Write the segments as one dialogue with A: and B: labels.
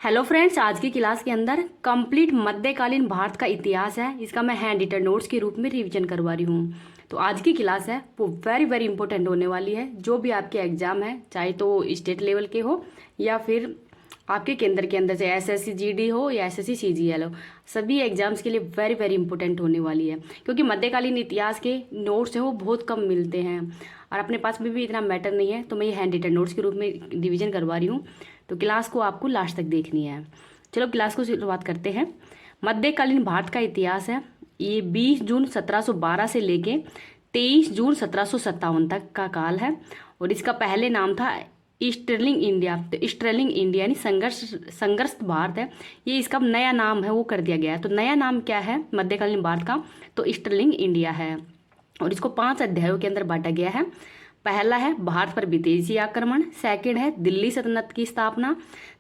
A: Hello friends, आज की class के अंदर कंप्लीट मध्यकालीन भारत का इतिहास है। इसका मैं हैंड रिटन नोट्स के रूप में रिवीजन करवा रही हूँ। तो आज की क्लास है वो वेरी वेरी इंपॉर्टेंट होने वाली है। जो भी आपके एग्जाम है, चाहे तो स्टेट लेवल के हो या फिर आपके केंद्र के अंदर से एसएससी जीडी हो या एसएससी सीजीएल हो, सभी एग्जाम्स के लिए वेरी वेरी इंपॉर्टेंट होने वाली है। क्योंकि मध्यकालीन इतिहास के नोट्स हैं वो बहुत कम मिलते हैं और अपने पास में भी इतना मैटर नहीं है, तो मैं ये हैंड रिटन नोट्स के रूप में रिवीजन करवा रही हूँ। तो क्लास को आपको लास्ट तक देखनी है। चलो क्लास को शुरुआत करते हैं। मध्यकालीन भारत का इतिहास है ये 20 जून 1712 से लेके 23 जून 1757 तक का काल है। और इसका पहले नाम था स्टर्लिंग इंडिया। तो स्टर्लिंग इंडिया यानी संघर्ष भारत है, ये इसका नया नाम है वो कर दिया गया है। तो नया नाम क्या है मध्यकालीन भारत का? तो स्टर्लिंग इंडिया है। और इसको 5 अध्यायों के अंदर बांटा गया है। पहला है भारत पर विदेशी आक्रमण, सेकंड है दिल्ली सल्तनत की स्थापना,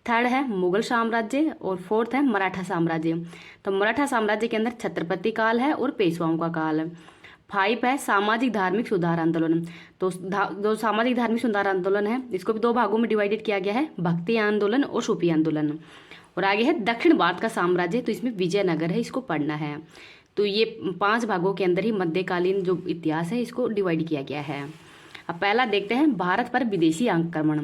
A: थर्ड है मुगल साम्राज्य और फोर्थ है मराठा साम्राज्य। तो मराठा साम्राज्य के अंदर छत्रपति काल है और पेशवाओं का काल है। 5 है सामाजिक धार्मिक सुधार आंदोलन। तो जो सामाजिक धार्मिक सुधार आंदोलन है इसको भी 2 भागों में डिवाइडेड किया गया है, भक्ति आंदोलन और सूफी आंदोलन। और आगे है दक्षिण भारत का साम्राज्य, तो इसमें विजयनगर है, इसको पढ़ना है। तो ये 5 भागों के अंदर ही मध्यकालीन जो इतिहास है इसको डिवाइड किया गया है। अब पहला देखते हैं भारत पर विदेशी आक्रमण।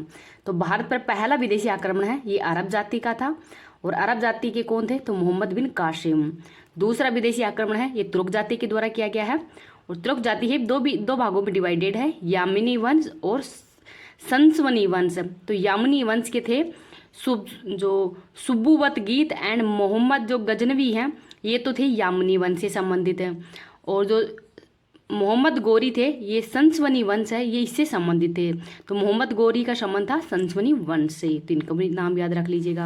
A: तो भारत पर पहला विदेशी आक्रमण है ये अरब जाति का था। और अरब जाति के कौन थे? तो मोहम्मद बिन कासिम। दूसरा विदेशी आक्रमण है ये तुर्क जाति के द्वारा किया गया है। और तुर्क जाति है दो भागों में डिवाइडेड है, यामिनी वंश और संसवनी वंश। तो यामिनी वंश के थे जो सुब्बुवत गीत एंड मोहम्मद जो गजनवी हैं, ये तो थे यामिनी वंश से संबंधित है। और जो मोहम्मद गोरी थे ये संसवनी वंश है, ये इससे संबंधित थे। तो मोहम्मद गोरी का संबंध था संसवनी वंश से। तो इनका भी नाम याद रख लीजिएगा।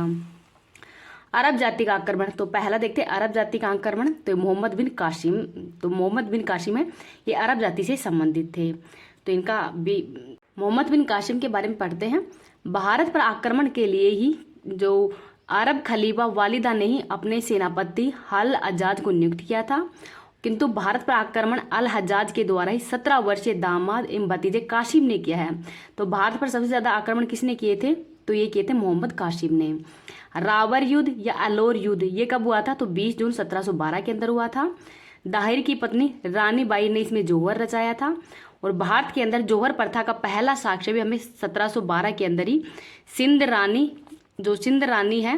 A: अरब जाति का आक्रमण, तो पहला देखते हैं अरब जाति का आक्रमण। तो मोहम्मद बिन कासिम, तो मोहम्मद बिन कासिम है ये अरब जाति से संबंधित थे। तो इनका भी मोहम्मद बिन कासिम के बारे में पढ़ते हैं। भारत पर आक्रमण के लिए ही जो अरब खलीफा वालिदा ने ही अपने सेनापति अल हज्जाज को नियुक्त किया था। किंतु भारत पर आक्रमण अल हज्जाज के द्वारा ही 17 वर्षीय दामाद एवं भतीजे कासिम ने किया है। तो भारत पर सबसे ज्यादा आक्रमण किसने किए थे? तो ये किए थे मोहम्मद कासिम ने। रावर युद्ध या अलोर युद्ध ये कब हुआ था? तो 20 जून 1712 के अंदर हुआ था। दाहिर की पत्नी रानी बाई ने इसमें जौहर रचाया था। और भारत के अंदर जौहर प्रथा का पहला साक्ष्य भी हमें 1712 के अंदर ही सिंध रानी है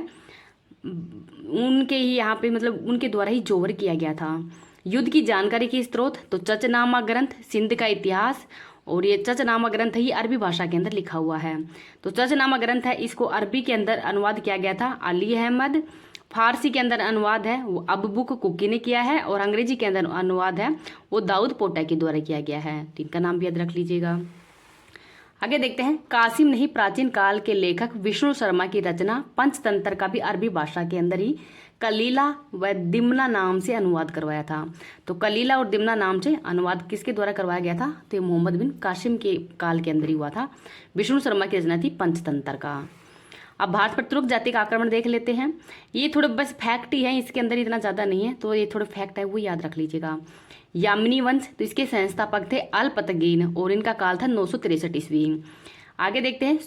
A: उनके ही यहाँ पे मतलब उनके द्वारा ही जौहर किया गया था। युद्ध की जानकारी की स्रोत, तो चचनामा ग्रंथ, सिंध का इतिहास। और ये चचनामा ग्रंथ है ये अरबी भाषा के अंदर लिखा हुआ है। तो चचनामा ग्रंथ है इसको अरबी के अंदर अनुवाद किया गया था अली अहमद। फारसी के अंदर अनुवाद है वो अबुक कुकी ने किया है। और अंग्रेजी के अंदर अनुवाद है वो दाऊद पोटा के द्वारा किया गया है। तो इनका नाम भी याद रख लीजिएगा। आगे देखते हैं कासिम ने ही प्राचीन काल के लेखक विष्णु शर्मा की रचना पंचतंत्र का भी अरबी भाषा के अंदर ही कलीला व दिमना नाम से अनुवाद करवाया था। तो कलीला और दिमना नाम से अनुवाद किसके द्वारा करवाया गया था? तो मोहम्मद बिन कासिम के काल के अंदर ही हुआ था। विष्णु शर्मा की रचना थी पंचतंत्र का। अब भारत पर तुर्क जाति का आक्रमण देख लेते हैं। ये थोड़े बस फैक्ट ही है, इसके अंदर इतना ज़्यादा नहीं है, तो ये थोड़े फैक्ट है वो याद रख लीजिएगा। यामिनी वंश, तो इसके संस्थापक थे अल्पतगीन और इनका काल था 963 ईस्वी। आगे देखते हैं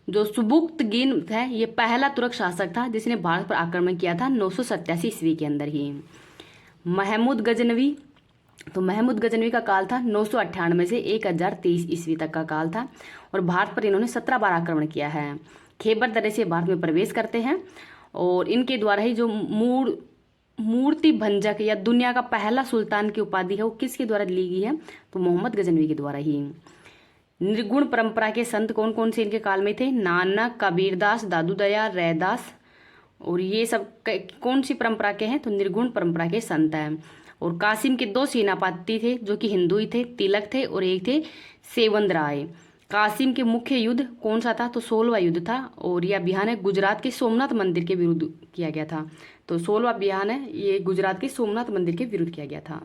A: जो सुबुक्तगीन है ये पहला तुर्क शासक था जिसने भारत पर आक्रमण किया था 987 ईस्वी के अंदर ही। महमूद गजनवी, तो महमूद गजनवी का काल था 998 से 1023 ईस्वी तक का काल था। और भारत पर इन्होंने 17 बार आक्रमण किया है। खैबर दर्रे से भारत में प्रवेश करते हैं। और इनके द्वारा ही जो मूर्ति भंजक या दुनिया का पहला सुल्तान की उपाधि है वो किसके द्वारा ली गई है? तो मोहम्मद गजनवी के द्वारा ही। निर्गुण परंपरा के संत कौन कौन से इनके काल में थे? नानक, कबीरदास, दादू दया, रैदास। और ये सब कौन सी परंपरा के हैं? तो निर्गुण परंपरा के संत हैं। और कासिम के 2 सेनापति थे जो कि हिंदू ही थे, तिलक थे और एक थे सेवंद राय। कासिम के मुख्य युद्ध कौन सा था? तो 16वां युद्ध था। और यह अभियान है गुजरात के सोमनाथ मंदिर के विरुद्ध किया गया था। तो 16वां अभियान है ये गुजरात के सोमनाथ मंदिर के विरुद्ध किया गया था।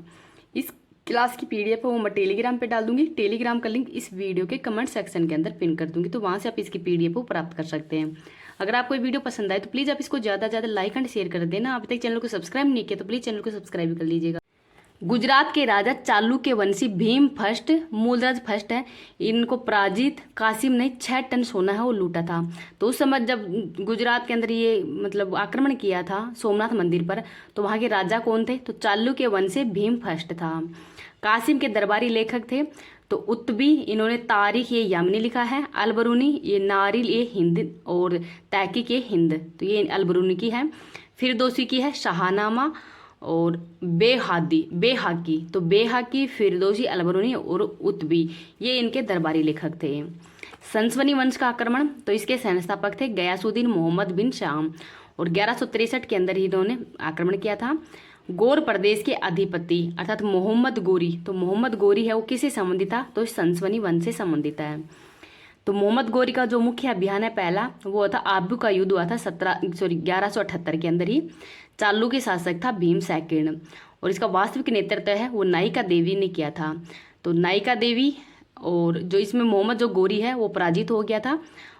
A: इस क्लास की पीडीएफ है वो मैं टेलीग्राम पे डाल दूंगी। टेलीग्राम का लिंक इस वीडियो के कमेंट सेक्शन के अंदर पिन कर दूंगी, तो वहां से आप इसकी पीडीएफ को प्राप्त कर सकते हैं। अगर आपको ये वीडियो पसंद आए तो प्लीज़ आप इसको ज़्यादा से ज़्यादा लाइक एंड शेयर कर देना। अभी तक चैनल को सब्सक्राइब नहीं किया तो प्लीज़ चैनल को सब्सक्राइब कर लीजिएगा। गुजरात के राजा चालुक्य वंशी भीम फर्स्ट, मूलराज फर्स्ट है, इनको पराजित कासिम ने 6 टन सोना है वो लूटा था। तो उस समय जब गुजरात के अंदर ये मतलब आक्रमण किया था सोमनाथ मंदिर पर, तो वहाँ के राजा कौन थे? तो चालुक्य वंश से भीम फर्स्ट था। कासिम के दरबारी लेखक थे तो उत्बी, इन्होंने तारीख ये यामिनी लिखा है, अलबरूनी ये नारिल ये हिंद, और तहकीक ये हिंद, तो ये अलबरूनी की है। फिरदौसी की है शाहनामा, और बेहाकी तो बेहाकी, फिरदौसी, अलबरूनी और उत्बी ये इनके दरबारी लेखक थे। संसवनी वंश का आक्रमण, तो इसके संस्थापक थे गयासुद्दीन मोहम्मद बिन शाम, और 1163 के अंदर ही इन्होंने आक्रमण किया था। गौर प्रदेश के अधिपति अर्थात मोहम्मद गोरी, तो मोहम्मद गोरी है वो किससे संबंधित था? तो संसवनी वंश से संबंधित है। तो मोहम्मद गोरी का जो मुख्य अभियान है पहला वो था आबू का युद्ध हुआ था 1178 के अंदर ही। चालू के शासक था भीम सेकंड, और इसका वास्तविक नेतृत्व है वो नायिका देवी ने किया था। तो नायिका देवी, और जो इसमें मोहम्मद जो गोरी है वो पराजित हो गया था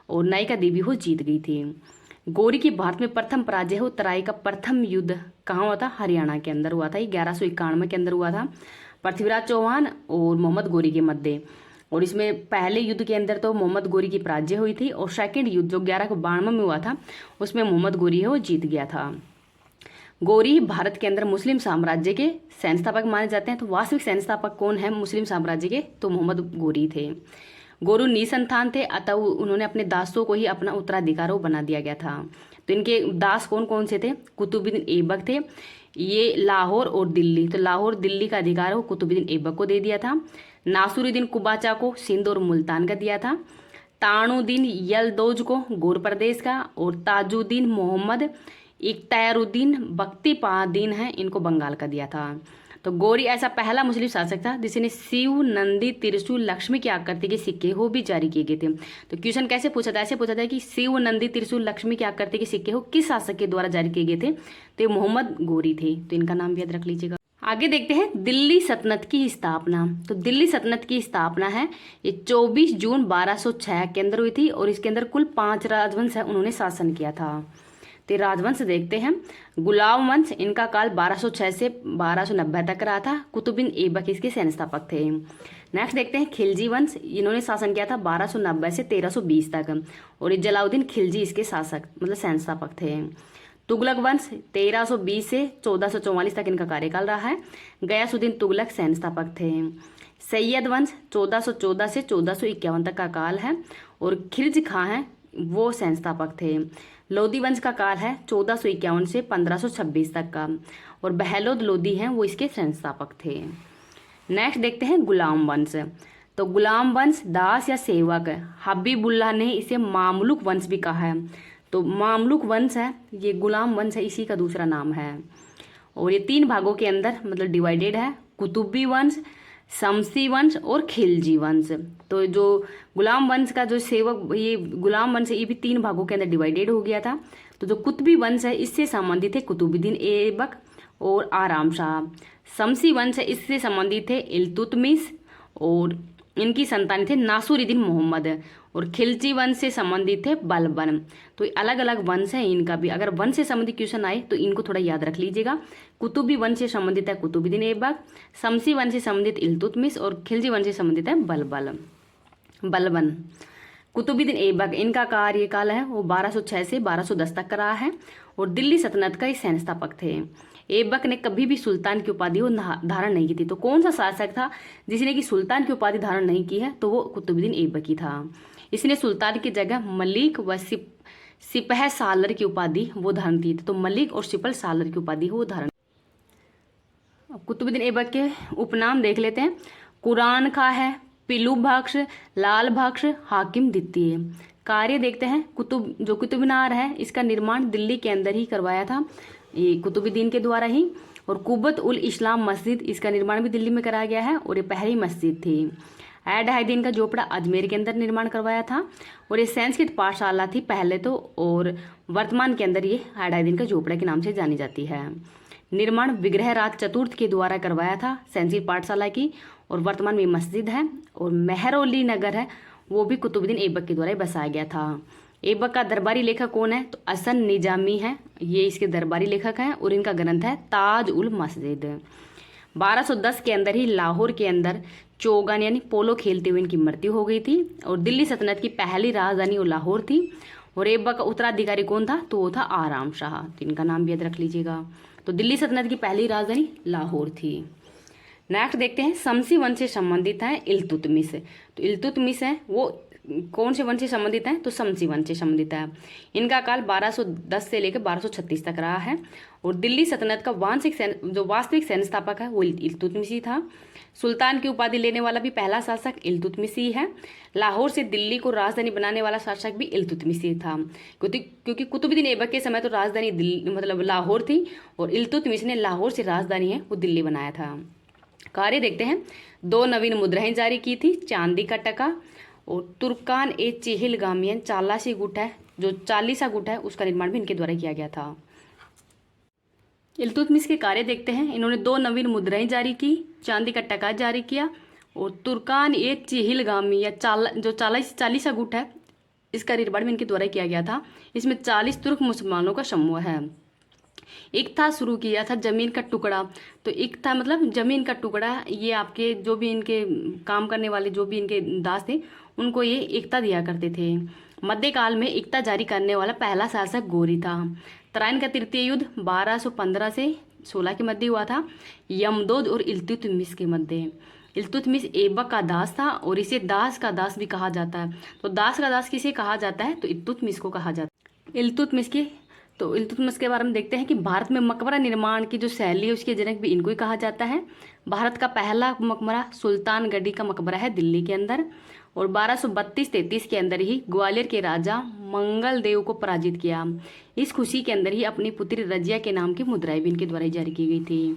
A: और नायिका देवी वो जीत गई थी। गोरी की भारत में प्रथम पराजय हो तराई का प्रथम युद्ध कहाँ हुआ था? हरियाणा के अंदर हुआ था। ये 1191 के अंदर हुआ था, पृथ्वीराज चौहान और मोहम्मद गोरी के मध्य। और इसमें पहले युद्ध के अंदर तो मोहम्मद गोरी की पराजय हुई थी, और सेकंड युद्ध जो 1192 में हुआ था उसमें मोहम्मद गोरी है वो जीत गया था। गोरी भारत के अंदर मुस्लिम साम्राज्य के संस्थापक माने जाते हैं। तो वास्तविक संस्थापक कौन है मुस्लिम साम्राज्य के? तो मोहम्मद गोरी थे। गोरू निसंतान थे, अतः उन्होंने अपने दासों को ही अपना उत्तराधिकारी बना दिया गया था। तो इनके दास कौन कौन से थे? कुतुबुद्दीन ऐबक थे, ये लाहौर और दिल्ली, तो लाहौर दिल्ली का अधिकार वो कुतुबुद्दीन ऐबक को दे दिया था। नासुरुद्दीन कुबाचा को सिंध और मुल्तान का दिया था। तानुद्दीन यलदौज को गौर प्रदेश का, और ताजुद्दीन मोहम्मद इख्तियारुद्दीन बख्तियारुद्दीन है इनको बंगाल का दिया था। तो गौरी ऐसा पहला मुस्लिम शासक था जिसने शिव, नंदी, त्रिशूल, लक्ष्मी की आकृति के सिक्के हो भी जारी किए गए थे। तो क्वेश्चन कैसे पूछा था? ऐसे पूछा था कि शिव, नंदी, त्रिशूल, लक्ष्मी की आकृति के सिक्के हो किस शासक के द्वारा जारी किए गए थे? तो ये मोहम्मद गौरी थे, तो इनका नाम भी याद रख लीजिएगा। आगे देखते हैं दिल्ली सल्तनत की स्थापना। तो दिल्ली सल्तनत की स्थापना है ये 24 जून 1206 के अंदर हुई थी, और इसके अंदर कुल 5 राजवंश है उन्होंने शासन किया था। तो राजवंश देखते हैं। गुलाम वंश, इनका काल 1206 से 1290 तक रहा था। कुतुबुद्दीन ऐबक इसके संस्थापक थे। नेक्स्ट देखते हैं खिलजी वंश, इन्होंने शासन किया था 1290 से 1320 तक, और ये जलाउद्दीन खिलजी इसके शासक मतलब संस्थापक थे। तुगलक वंश 1320 से 1444 तक इनका कार्यकाल रहा है। गयासुद्दीन तुगलक संस्थापक थे। सैयद वंश 1414 से 1451 तक का काल है, और खिलज खां हैं वो संस्थापक थे। लोधी वंश का काल है 1451 से 1526 तक का, और बहलोद लोधी हैं वो इसके संस्थापक थे। नेक्स्ट देखते हैं गुलाम वंश। तो गुलाम वंश दास या सेवक, हबीबुल्लाह ने इसे मामलुक वंश भी कहा है। तो मामलुक वंश है ये गुलाम वंश है, इसी का दूसरा नाम है। और ये 3 भागों के अंदर मतलब डिवाइडेड है, कुतुबी वंश, शमसी वंश और खिलजी वंश। तो जो गुलाम वंश का जो सेवक ये गुलाम वंश ये भी 3 भागों के अंदर डिवाइडेड हो गया था। तो जो कुतुबी वंश है इससे संबंधित है कुतुबुद्दीन ऐबक और आराम शाह। शमसी वंश है इससे संबंधित थे इल्तुतमिश, और इनकी संतान थे नासुरुद्दीन मोहम्मद, और खिलजी वंश से संबंधित थे बलबन। तो अलग अलग वंश है इनका भी, अगर वंश से संबंधित क्वेश्चन आए तो इनको थोड़ा याद रख लीजिएगा। कुतुबी वंश से संबंधित है कुतुबुद्दीन ऐबक, शमसी वंश से संबंधित इल्तुतमिश, और खिलजी वंश से संबंधित है बलबन। कुतुबुद्दीन ऐबक इनका कार्यकाल है वो 1206 से 1210 तक का रहा है, और दिल्ली सल्तनत का संस्थापक थे। ऐबक ने कभी भी सुल्तान की उपाधि धारण नहीं की थी। तो कौन सा शासक था जिसने कि सुल्तान की उपाधि धारण नहीं की है? तो वो कुतुबुद्दीन ऐबक ही था। इसने सुल्तान की जगह मलिक व सिपह सालर की उपाधि वो धारण की थी। तो मलिक और सिपह सालर की उपाधि वो धारण। कुतुबुद्दीन ऐबक के उपनाम देख लेते हैं। कुरान खा है, पिलू बख्श, लाल बख्श, हाकिम द्वितीय। कार्य देखते हैं। कुतुब मीनार है इसका निर्माण दिल्ली के अंदर ही करवाया था ये कुतुबुद्दीन के द्वारा ही। और कुब्बत उल इस्लाम मस्जिद इसका निर्माण भी दिल्ली में कराया गया है, और ये पहली मस्जिद थी। ऐड-हाइदीन का झोपड़ा अजमेर के अंदर निर्माण करवाया था, और ये संस्कृत पाठशाला थी पहले तो, और वर्तमान के अंदर ये ऐड-हाइदीन का झोपड़ा के नाम से जानी जाती है। निर्माण विग्रहराज चतुर्थ के द्वारा करवाया था संस्कृत पाठशाला की, और वर्तमान में मस्जिद है। और मेहरौली नगर है वो भी कुतुबुद्दीन ऐबक के द्वारा बसाया गया था। ऐबक का दरबारी लेखक कौन है? तो असन निजामी है, ये इसके दरबारी लेखक हैं, और इनका ग्रंथ है ताज उल मस्जिद। 1210 के अंदर ही लाहौर के अंदर चोगन यानी पोलो खेलते हुए इनकी मृत्यु हो गई थी। और दिल्ली सल्तनत की पहली राजधानी वो लाहौर थी। और ऐबक का उत्तराधिकारी कौन था? तो वो था आराम शाह। तो इनका नाम भी याद रख लीजिएगा। तो दिल्ली सल्तनत की पहली राजधानी लाहौर थी। नेक्स्ट देखते हैं शमसी वंश से संबंधित है इल्तुतमिश। तो इल्तुतमिश है वो कौन से वंश से संबंधित है? तो शमसी वंश से संबंधित है। इनका काल 1210 से लेकर 1236 तक रहा है। और दिल्ली सल्तनत का जो वास्तविक सैन्य स्थापक है वो इल्तुतमिश ही था। सुल्तान की उपाधि लेने वाला भी पहला शासक इल्तुतमिश ही है। लाहौर से दिल्ली को राजधानी बनाने वाला शासक भी इल्तुतमिश ही था, क्योंकि कुतुबुद्दीन ऐबक के समय तो राजधानी दिल्ली मतलब लाहौर थी, और इल्तुतमिश ने लाहौर से राजधानी है वो दिल्ली बनाया था। कार्य देखते हैं। 2 नवीन मुद्राएं जारी की थी, चांदी का टका और तुर्कान ए चेहलगामियन चालासी गुट है, जो 40 गुट है उसका निर्माण भी इनके द्वारा किया गया था। इल्तुतमिश के कार्य देखते हैं। इन्होंने 2 नवीन मुद्राएं जारी की, चांदी का टका जारी किया और तुर्कान ए चेहलगामी या जो 40 गुट है इसका निर्माण भी इनके द्वारा किया गया था। इसमें 40 तुर्क मुसलमानों का समूह है। एक था शुरू किया था जमीन का टुकड़ा। तो एक था मतलब जमीन का टुकड़ा, ये आपके जो भी इनके काम करने वाले जो भी इनके दास थे उनको ये एकता दिया करते थे। मध्यकाल में एकता जारी करने वाला पहला शासक गौरी था। तराइन का तृतीय युद्ध 1215 से 16 के मध्य हुआ था, यमदोद और इल्तुतमिश के मध्य। इल्तुतमिश ऐबक का दास था और इसे दास का दास भी कहा जाता है। तो दास का दास किसे कहा जाता है? तो इल्तुतमिश को कहा जाता है। इल्तुतमिश के बारे में देखते हैं कि भारत में मकबरा निर्माण की जो शैली है उसके जनक भी इनको ही कहा जाता है। भारत का पहला मकबरा सुल्तानगढ़ी का मकबरा है दिल्ली के अंदर, और 1232-33 के अंदर ही ग्वालियर के राजा मंगल देव को पराजित किया। इस खुशी के अंदर ही अपनी पुत्री रजिया के नाम की मुद्राएं भी इनके द्वारा जारी की गई थी।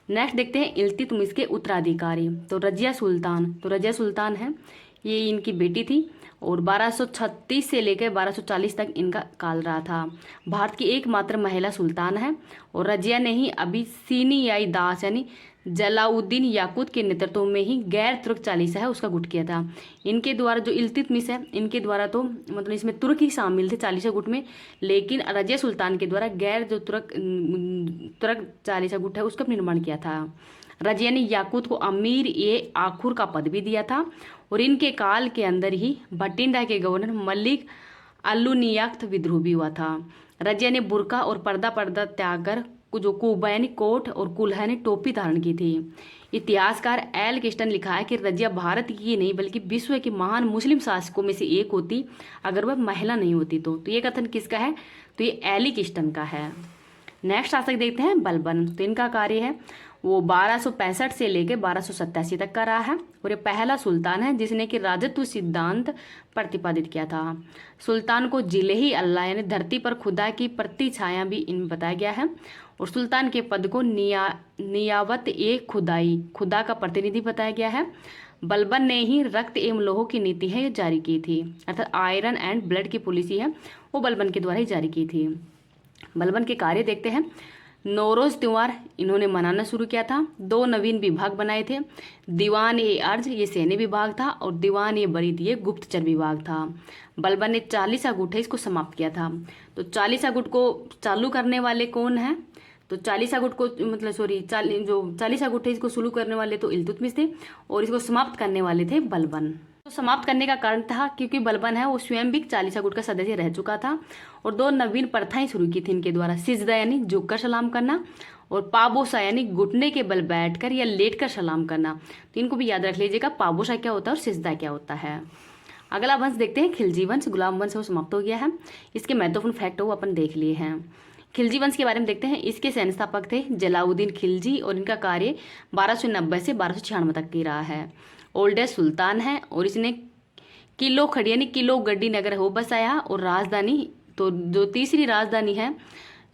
A: नेक्स्ट देखते हैं इल्तुतमिश के उत्तराधिकारी। तो रजिया सुल्तान है, ये इनकी बेटी थी और 1236 से लेकर 1240 तक इनका काल रहा था। भारत की एकमात्र महिला सुल्तान है और रजिया ने ही अबिसिनियाई दास यानी जलाउद्दीन याकूत के नेतृत्व में ही गैर तुर्क चालीसा है उसका गुट किया था। इनके द्वारा जो इल्तुतमिश है इनके द्वारा तो मतलब इसमें तुर्क ही शामिल थे चालीसा गुट में, लेकिन रजिया सुल्तान के द्वारा गैर जो तुर्क चालीसा गुट है उसका निर्माण किया था। रजिया ने याकूत को अमीर ए आखुर का पद भी दिया था और इनके काल के अंदर ही भटिंडा के गवर्नर मलिक अल्लुनियाख्त विद्रोह भी हुआ था। रजिया ने बुर्का और पर्दा त्याग कर जो कुबा यानी कोट और कुल्हा यानी टोपी धारण की थी। इतिहासकार एल किस्टन लिखा है कि रजिया भारत की ही नहीं बल्कि विश्व के महान मुस्लिम शासकों में से एक होती अगर वह महिला नहीं होती। तो ये कथन किसका है? तो ये एली किस्टन का है। नेक्स्ट शासक देखते हैं बलबन। तो इनका कार्य है वो 1265 से लेकर 1287 तक का रहा है और ये पहला सुल्तान है जिसने कि राजत्व सिद्धांत प्रतिपादित किया था। सुल्तान को जिले ही अल्लाह यानी धरती पर खुदा की प्रति छाया भी इनमें बताया गया है और सुल्तान के पद को नियावत ए खुदा का प्रतिनिधि बताया गया है। बलबन ने ही रक्त एवं लोहो की नीति है जारी की थी, अर्थात आयरन एंड ब्लड की पॉलिसी है वो बलबन के द्वारा ही जारी की थी। बलबन के कार्य देखते हैं। नौरोज त्योहार इन्होंने मनाना शुरू किया था। 2 नवीन विभाग बनाए थे, दीवान ए अर्ज ये सैन्य विभाग था और दीवान ए बरीद ये गुप्तचर विभाग था। बलबन ने 40 गुट है इसको समाप्त किया था। तो 40 गुट को चालू करने वाले कौन है? तो 40 गुट को मतलब जो 40 गुट है इसको शुरू करने वाले तो इल्तुतमिश थे और इसको समाप्त करने वाले थे बलबन। तो समाप्त करने का कारण था क्योंकि बलबन है वो स्वयं भी 40 गुट का सदस्य रह चुका था और 2 नवीन प्रथाएं शुरू की थी इनके द्वारा, सिजदा यानी झुककर सलाम करना और पाबोसा यानी घुटने के बल बैठकर या लेटकर सलाम करना। तो इनको भी याद रख लीजिएगा, पाबोसा क्या होता है और सिजदा क्या होता है। अगला वंश देखते हैं खिलजी वंश। गुलाम वंश वो समाप्त हो गया है। इसके महत्वपूर्ण फैक्ट वो अपन देख लिए हैं। खिलजी वंश के बारे में देखते हैं। इसके सैन्य स्थापक थे जलाउद्दीन खिलजी और इनका कार्य 1290 से 1296 तक की रहा है। ओल्डेस्ट सुल्तान है और इसने किलो खड़ी यानी किलो गड्डी नगर हो बसाया और राजधानी तो जो तीसरी राजधानी है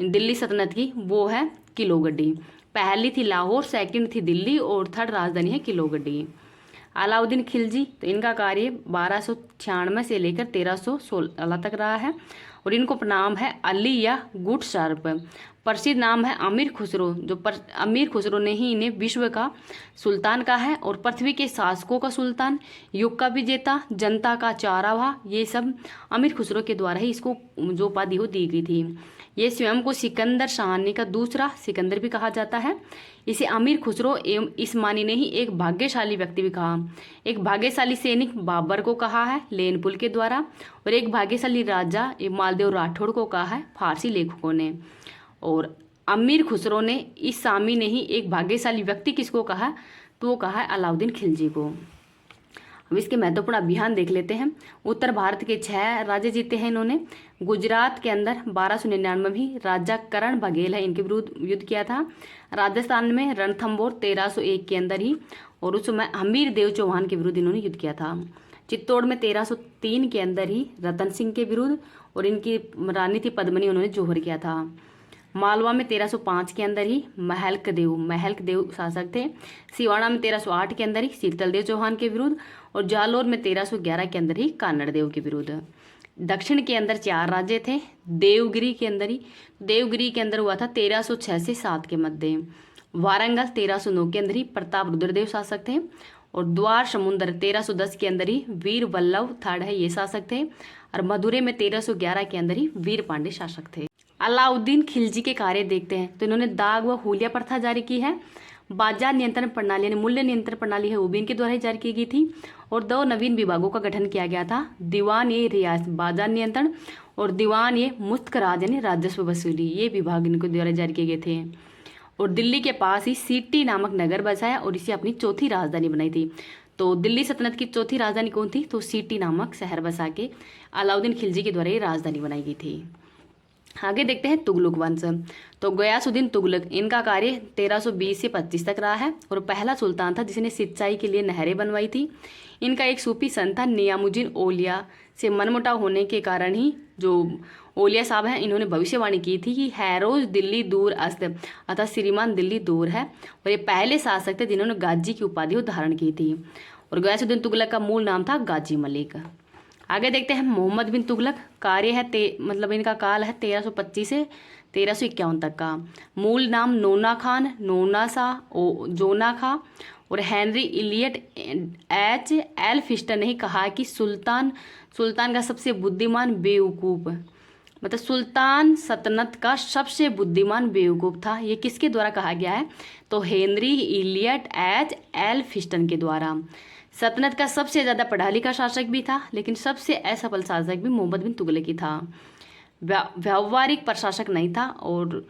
A: दिल्ली सल्तनत की वो है किलो गड्डी। पहली थी लाहौर, सेकंड थी दिल्ली और थर्ड राजधानी है किलो गड्डी। अलाउद्दीन खिलजी तो इनका कार्य 1296 से लेकर 1316 तक रहा है और इनको नाम है अली या गुड शार्प। प्रसिद्ध नाम है अमीर खुसरो, अमीर खुसरो ने ही इन्हें विश्व का सुल्तान कहा है और पृथ्वी के शासकों का सुल्तान, युग का विजेता, जनता का चारावाह, ये सब अमीर खुसरो के द्वारा ही इसको जो उपाधि हो दी गई थी। ये स्वयं को सिकंदर शाहनी का दूसरा सिकंदर भी कहा जाता है। इसे अमीर खुसरो एवं इस्मानी ने ही एक भाग्यशाली व्यक्ति भी कहा। एक भाग्यशाली सैनिक बाबर को कहा है लेनपुल के द्वारा, और एक भाग्यशाली राजा मालदेव राठौड़ को कहा है फारसी लेखकों ने। और अमीर खुसरो ने इसामी ने ही एक भाग्यशाली व्यक्ति किसको कहा, तो वो कहा है अलाउद्दीन खिलजी को। अब इसके महत्वपूर्ण अभियान देख लेते हैं। उत्तर भारत के 6 राज्य जीते हैं इन्होंने। गुजरात के अंदर 1299 में राजा करण बघेल है इनके विरुद्ध युद्ध किया था। राजस्थान में रणथंभौर 1301 के अंदर ही, और उस समय हमीर देव चौहान के विरुद्ध इन्होंने युद्ध किया था। चित्तौड़ में 1303 के अंदर ही रतन सिंह के विरुद्ध, और इनकी रानी थी पद्मनी, उन्होंने जोहर किया था। मालवा में 1305 के अंदर ही महल्क देव शासक थे। सिवाड़ा में 1308 के अंदर ही शीतल देव चौहान के विरुद्ध, और जालोर में 1311 के अंदर ही कान्नड़ देव के विरुद्ध। दक्षिण के अंदर 4 राज्य थे। देवगिरी के अंदर हुआ था 1306 से 7 के मध्य। वारंगल 1309 के अंदर ही प्रताप रुद्रदेव शासक थे, और द्वार समुंदर 1310 के अंदर ही वीर वल्लभ थर्ड है ये शासक थे, और मदुरै में 1311 के अंदर ही वीर पांडे शासक थे। अलाउद्दीन खिलजी के कार्य देखते हैं तो इन्होंने दाग व हुलिया प्रथा जारी की है। बाजार नियंत्रण प्रणाली यानी मूल्य नियंत्रण प्रणाली है वो भी इनके द्वारा ही जारी की गई थी, और 2 नवीन विभागों का गठन किया गया था। दीवान ये रियासत बाजार नियंत्रण, और दीवान ये मुस्तखराज यानी राजस्व वसूली, ये विभाग इनके द्वारा जारी किए गए थे। और दिल्ली के पास ही सिटी नामक नगर बसाया और इसे अपनी चौथी राजधानी बनाई थी। तो दिल्ली सल्तनत की चौथी राजधानी कौन थी, तो सिटी नामक शहर बसा के अलाउद्दीन खिलजी के द्वारा ये राजधानी बनाई गई थी। आगे देखते हैं तुगलक वंश। तो गयासुद्दीन तुगलक, इनका कार्य 1320 से 25 तक रहा है, और पहला सुल्तान था जिसने सिंचाई के लिए नहरें बनवाई थी। इनका एक सूफी संत था नियामुद्दीन औलिया से मनमुटाव होने के कारण ही जो औलिया साहब हैं इन्होंने भविष्यवाणी की थी कि हैरोज दिल्ली दूर अस्त, अर्थात श्रीमान दिल्ली दूर है, और ये पहले शासक थे जिन्होंने गाजी की उपाधि धारण की थी। और गयासुद्दीन तुगलक का मूल नाम था गाजी मलिक। आगे देखते हैं मोहम्मद बिन तुगलक। कार्य है मतलब इनका काल है 1325 से 1351 तक का। मूल नाम नोना खान, नोना शाह, जोना खां, और हेनरी इलियट एच एल्फिस्टन ने कहा कि सुल्तान का सबसे बुद्धिमान बेवकूफ़, मतलब सुल्तान सल्तनत का सबसे बुद्धिमान बेवकूफ़ था। ये किसके द्वारा कहा गया है, तो हेनरी इलियट एच एल्फिस्टन के द्वारा। सल्तनत का सबसे ज़्यादा पढ़ा लिखा शासक भी था, लेकिन सबसे असफल शासक भी मोहम्मद बिन तुगलक ही था। व्यावहारिक प्रशासक नहीं था। और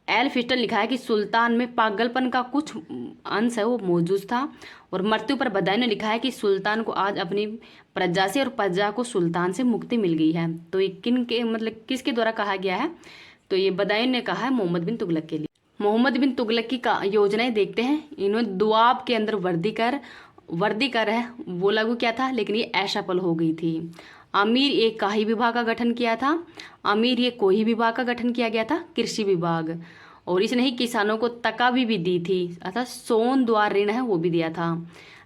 A: एल्फिस्टन लिखा है कि सुल्तान में पागलपन का कुछ अंश है वो मौजूद था। और मृत्यु पर बदायूं ने लिखा है कि सुल्तान को आज अपनी प्रजा से और प्रजा को सुल्तान से मुक्ति मिल गई है। तो ये किन के मतलब किसके द्वारा कहा गया है, तो ये बदायूं ने कहा है मोहम्मद बिन तुगलक के लिए। मोहम्मद बिन तुगलक की योजनाएं देखते हैं। इन्होंने दुआब के अंदर वर्दी कर है वो लागू किया था, लेकिन ये असफल हो गई थी। अमीर एक काही विभाग का गठन किया था। अमीर ये कोही विभाग का गठन किया गया था, कृषि विभाग। और इसने ही किसानों को तकावी भी दी थी, अर्थात सोन द्वार ऋण है वो भी दिया था।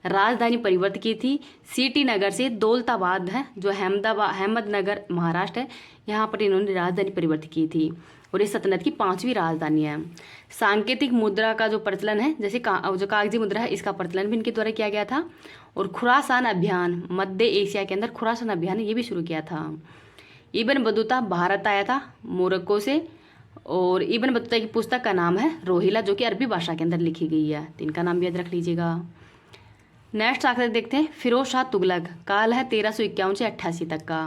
A: राजधानी परिवर्तित की थी। सिटी नगर से दौलताबाद है जो अहमदनगर महाराष्ट्र है, यहाँ पर इन्होंने राजधानी परिवर्तित की थी। और ये सल्तनत की 5वीं राजधानी है। सांकेतिक मुद्रा का जो प्रचलन है, जैसे जो कागजी मुद्रा है, इसका प्रचलन भी इनके द्वारा किया गया था। और खुरासान अभियान, मध्य एशिया के अंदर खुरासान अभियान ये भी शुरू किया था। इब्न बतूता भारत आया था मोरक्को से, और इब्न बतूता की पुस्तक का नाम है रोहिला, जो कि अरबी भाषा के अंदर लिखी गई है। तो इनका नाम भी याद रख लीजिएगा। नेक्स्ट आकर देखते हैं फिरोज शाह तुगलक। काल है 1351 से 88 तक का।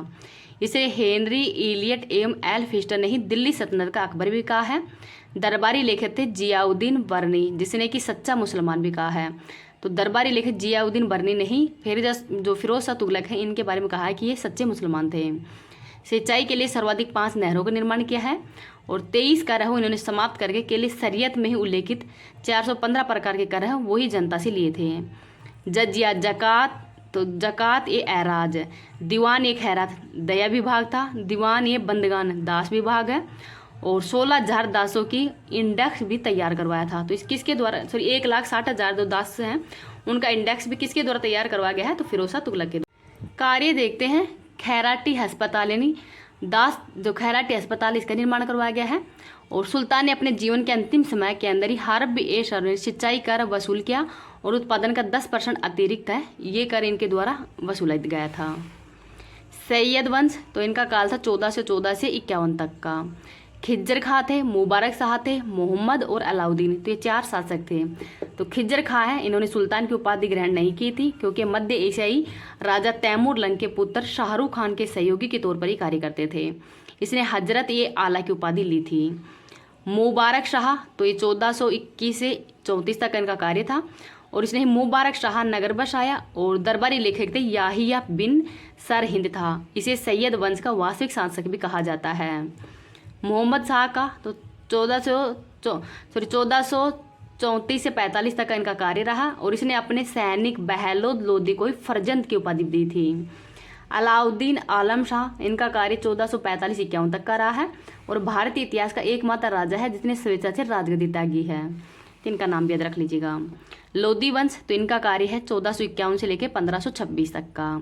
A: इसे हेनरी इलियट एवं एल्फिस्टन ने ही दिल्ली सल्तनत का अकबर भी कहा है। दरबारी लेखक थे जियाउद्दीन बर्नी, जिसने कि सच्चा मुसलमान भी कहा है। तो दरबारी लेखक जियाउद्दीन बर्नी ने ही फिर जो फिरोज शाह तुगलक है इनके बारे में कहा है कि ये सच्चे मुसलमान थे। सिंचाई के लिए सर्वाधिक 5 नहरों का निर्माण किया है, और 23 कर इन्होंने समाप्त करके केवल शरीयत में ही उल्लेखित 415 प्रकार के कर वो ही जनता से लिए थे। जजिया जकात, तो जकात ये एराज। दीवान एक खैरात दया विभाग था। दीवान ये बंदगान दास विभाग है। और 16,000 दासों की इंडेक्स भी तैयार करवाया था। तो इस किसके द्वारा, सॉरी 1,60,000 जो दास हैं उनका इंडेक्स भी किसके द्वारा तैयार करवाया गया है, तो फिरोज शाह तुगलक के द्वारा। कार्य देखते हैं। खैराटी अस्पताल यानी दास जो खैराटी अस्पताल इसका निर्माण करवाया गया है। और सुल्तान ने अपने जीवन के अंतिम समय के अंदर ही हर्ब ए शर सिंचाई कर वसूल किया, और उत्पादन का 10% अतिरिक्त है ये कर इनके द्वारा वसूला गया था। सैयद वंश, तो इनका काल था 1414 से 51 तक का। खिज्जर खां थे, मुबारक शाह थे, मोहम्मद और अलाउद्दीन। तो ये 4 शासक थे। तो खिज्जर खां है, इन्होंने सुल्तान की उपाधि ग्रहण नहीं की थी, क्योंकि मध्य एशियाई राजा तैमूर लंग के पुत्र शाहरुख खान के सहयोगी के तौर पर ही कार्य करते थे। इसने हजरत ये आला की उपाधि ली थी। मुबारक शाह, तो ये 1421 से 34 तक इनका कार्य था, और इसने मुबारक शाह नगर बसाया, और दरबारी लेखक थे याहिया बिन सरहिंद था। इसे सैयद वंश का वास्तविक शासक भी कहा जाता है। मोहम्मद शाह का तो 1434 से 45 तक का इनका कार्य रहा, और इसने अपने सैनिक बहलोद लोदी को फरजंद की उपाधि दी थी। अलाउद्दीन आलम शाह, इनका कार्य 1445-51 तक का रहा है, और भारतीय इतिहास का एकमात्र राजा है जिसने स्वेच्छा से राजगद्दी त्यागी है। तो इनका नाम भी याद रख लीजिएगा। लोदी वंश, तो इनका कार्य है 1451 से लेकर 1526 तक का।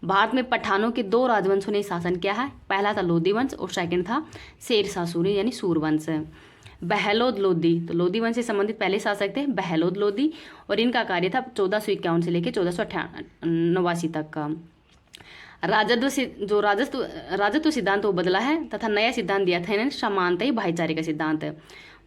A: भारत में पठानों के 2 राजवंशों ने शासन किया है। पहला था लोदी वंश और सेकंड था शेरशाह सूरी यानी सूरवंश। बहलोद लोदी, तो लोदी वंश से संबंधित पहले शासक थे बहलोद लोदी, और इनका कार्य था 1451 से लेकर 1489 तक का। राजत्व सिद्धांत वो बदला है तथा नया सिद्धांत दिया था इन्होंने समानता भाईचारे का सिद्धांत।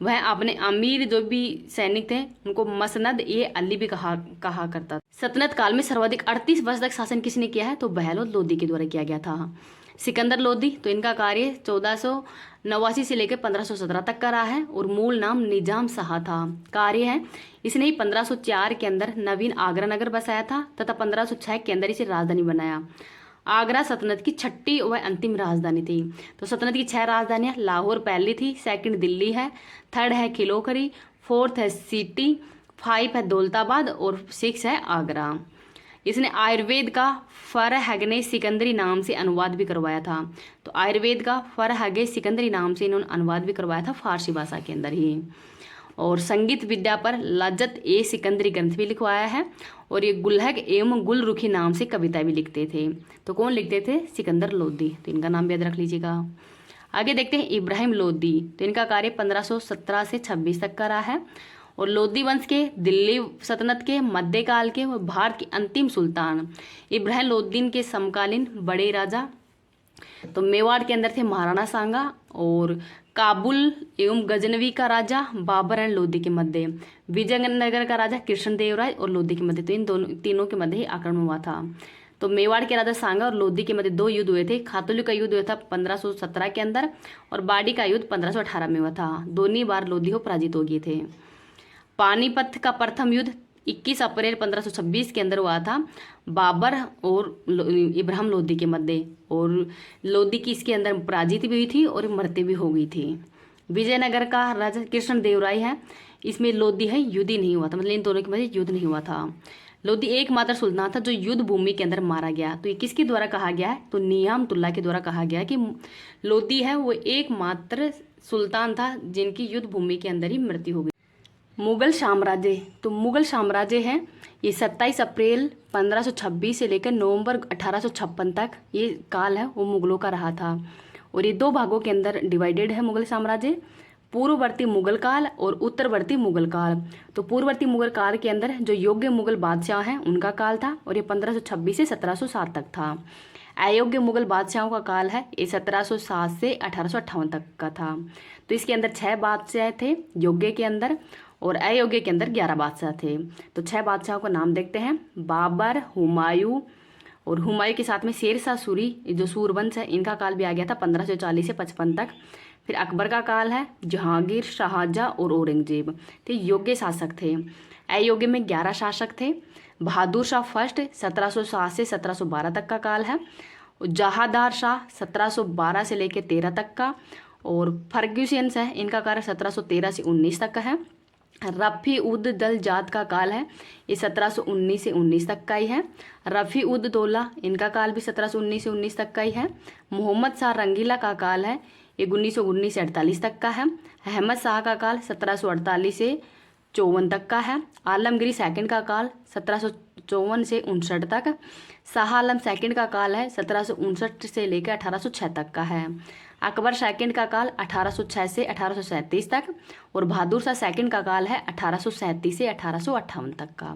A: वह अपने अमीर जो भी सैनिक थे उनको मसनद ये अली भी कहा करता था। सल्तनत काल में सर्वाधिक 38 वर्ष तक शासन किसने किया है? तो बहलोद लोदी के द्वारा किया गया था। सिकंदर लोदी, तो इनका कार्य 1489 से लेकर 1517 तक का रहा है, और मूल नाम निजाम शाह था। कार्य है इसने ही 1504 के अंदर नवीन आगरा नगर बसाया था तथा 1506 के अंदर इसे राजधानी बनाया। आगरा सल्तनत की 6ठी व अंतिम राजधानी थी। तो सल्तनत की 6 राजधानियां, लाहौर पहली थी, सेकंड दिल्ली है, थर्ड है खिलोखरी, फोर्थ है सिटी, 5 है दौलताबाद और 6 है आगरा। इसने आयुर्वेद का फरहगने सिकंदरी नाम से अनुवाद भी करवाया था। तो आयुर्वेद का फरहगे सिकंदरी नाम से इन्होंने अनुवाद भी करवाया था फारसी भाषा के अंदर ही। और संगीत विद्या पर लज्जत ए सिकंदरी ग्रंथ भी लिखवाया है, और ये गुलहक एवं गुलरुखी नाम से कविता भी लिखते थे। तो कौन लिखते थे? सिकंदर लोदी। तो इनका नाम भी याद रख लीजिएगा। आगे देखते हैं इब्राहिम लोदी। तो इनका कार्य 1517 से 26 तक का रहा है, और लोदी वंश के दिल्ली सल्तनत के मध्यकाल के व भारत के अंतिम सुल्तान इब्राहिम लोदीन के समकालीन बड़े राजा। तो मेवाड़ के अंदर थे महाराणा सांगा, और काबुल एवं गजनवी का राजा बाबर एंड लोदी के मध्य, विजयनगर का राजा कृष्णदेवराय और लोदी के मध्य, तो इन तीनों के मध्य ही आक्रमण हुआ था। तो मेवाड़ के राजा सांगा और लोदी के मध्य 2 युद्ध हुए थे। खातुली का युद्ध हुआ था 1517 के अंदर, और बाड़ी का युद्ध 1518 में हुआ था। दोनों बार लोदी को पराजित हो गए थे। पानीपत का प्रथम युद्ध 21 अप्रैल 1526 के अंदर हुआ था, बाबर और इब्राहिम लोदी के मध्य, और लोदी की इसके अंदर पराजित भी हुई थी और मृत्यु भी हो गई थी। विजयनगर का राजा कृष्णदेवराय है, इसमें लोदी है युद्ध ही नहीं हुआ था, मतलब इन दोनों के मध्य युद्ध नहीं हुआ था। लोदी एकमात्र सुल्तान था जो युद्ध भूमि के अंदर मारा गया। तो ये किसके द्वारा कहा गया है? तो नियामतुल्लाह के द्वारा कहा गया कि लोदी है वो एकमात्र सुल्तान था जिनकी युद्ध भूमि के अंदर ही मृत्यु हो गई। मुगल साम्राज्य, तो मुगल साम्राज्य है ये 27 अप्रैल 1526 से लेकर नवंबर 1856 तक ये काल है वो मुगलों का रहा था, और ये 2 भागों के अंदर डिवाइडेड है मुगल साम्राज्य, पूर्ववर्ती मुगल काल और उत्तरवर्ती मुगल काल। तो पूर्ववर्ती मुगल काल के अंदर जो योग्य मुगल बादशाह हैं उनका काल था, और ये 1526 से 1707 तक था। अयोग्य मुगल बादशाहों का काल है ये 1707 से 1858 तक का था। तो इसके अंदर 6 बादशाह थे योग्य के अंदर, और अयोग्य के अंदर 11 बादशाह थे। तो 6 बादशाहों का नाम देखते हैं। बाबर, हुमायूं, और हुमायूं के साथ में शेरशाह सूरी जो सूरवंश है इनका काल भी आ गया था 1540 से 55 तक। फिर अकबर का काल है, जहांगीर, शाहजहां और औरंगजेब, तो योग्य शासक थे। अयोग्य में 11 शासक थे। बहादुर शाह फर्स्ट 1707 से 1712 तक का काल है, और जहादार शाह 1712 से लेकर 13 तक का, और फर्ग्यूसियंस है इनका काल 1713 से 19 तक का है। रफ़ी उद दल जात का काल है ये 1719 से 19 तक का ही है। रफ़ी उद दौला इनका काल भी 1719 से 19 तक का ही है। मोहम्मद शाह रंगीला का काल है ये 1919 से 48 तक का है। अहमद शाह का काल 1748 से 54 तक का है। आलमगीर सेकंड का काल 1754 से 59 तक। शाह आलम सेकंड का काल है 1759 से लेकर 1806 तक का है। अकबर सेकंड का काल 1806 से 1837 तक, और बहादुर शाह सेकंड का काल है 1837 से 1858 तक का।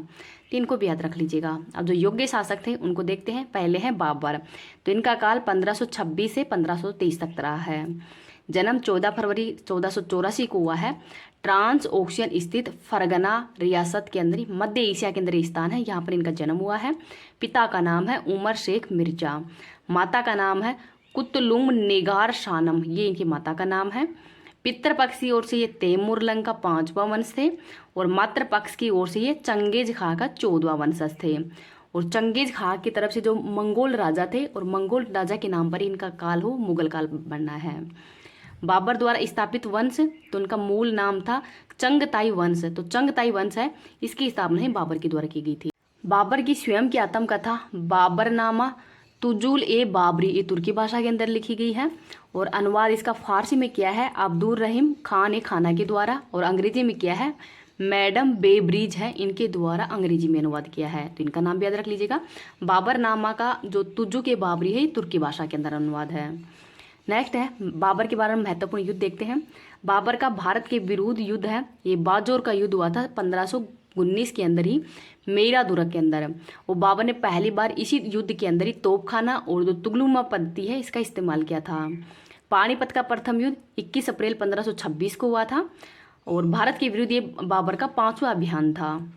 A: तीन को भी याद रख लीजिएगा। अब जो योग्य शासक थे उनको देखते हैं। पहले हैं बाबर, तो इनका काल 1526 से 1530 तक रहा है। जन्म 14 फरवरी 1484 को हुआ है। ट्रांस ओशियन स्थित फरगना रियासत के अंदर, मध्य एशिया के अंदर स्थान है, यहाँ पर इनका जन्म हुआ है। पिता का नाम है उमर शेख मिर्जा, माता का नाम है कुतलुम नेगार शानम, ये इनकी माता का नाम है। पितृपक्ष की ओर से ये तैमूरलंग का 5वां वंश थे और मातृपक्ष की ओर से ये चंगेज खां का 14वां वंशज थे। और चंगेज खां की तरफ से जो मंगोल राजा थे, और मंगोल राजा के नाम पर ही इनका काल हो मुगल काल बनना है। बाबर द्वारा स्थापित वंश, तो उनका मूल नाम था चंगताई वंश, तो चंगताई वंश है, इसकी स्थापना ही बाबर के द्वारा की गई थी। बाबर की स्वयं की आत्मकथा बाबरनामा तुजुल ए बाबरी, ये तुर्की भाषा के अंदर लिखी गई है और अनुवाद इसका फारसी में किया है अब्दुल रहीम खान ए खाना के द्वारा, और अंग्रेजी में किया है मैडम बेब्रिज है, इनके द्वारा अंग्रेजी में अनुवाद किया है। तो इनका नाम भी याद रख लीजिएगा। बाबरनामा का जो तुजु के बाबरी है, तुर्की भाषा के अंदर अनुवाद है। नेक्स्ट है बाबर के बारे में महत्वपूर्ण युद्ध देखते हैं। बाबर का भारत के विरुद्ध युद्ध है, ये बाजोर का युद्ध हुआ था 1519 के अंदर ही मेरा दुर्ग के अंदर। वो बाबर ने पहली बार इसी युद्ध के अंदर ही तोपखाना और जो तुगलुमा पद्धति है इसका इस्तेमाल किया था। पानीपत का प्रथम युद्ध 21 अप्रैल 1526 को हुआ था और भारत के विरुद्ध ये बाबर का 5वां अभियान था।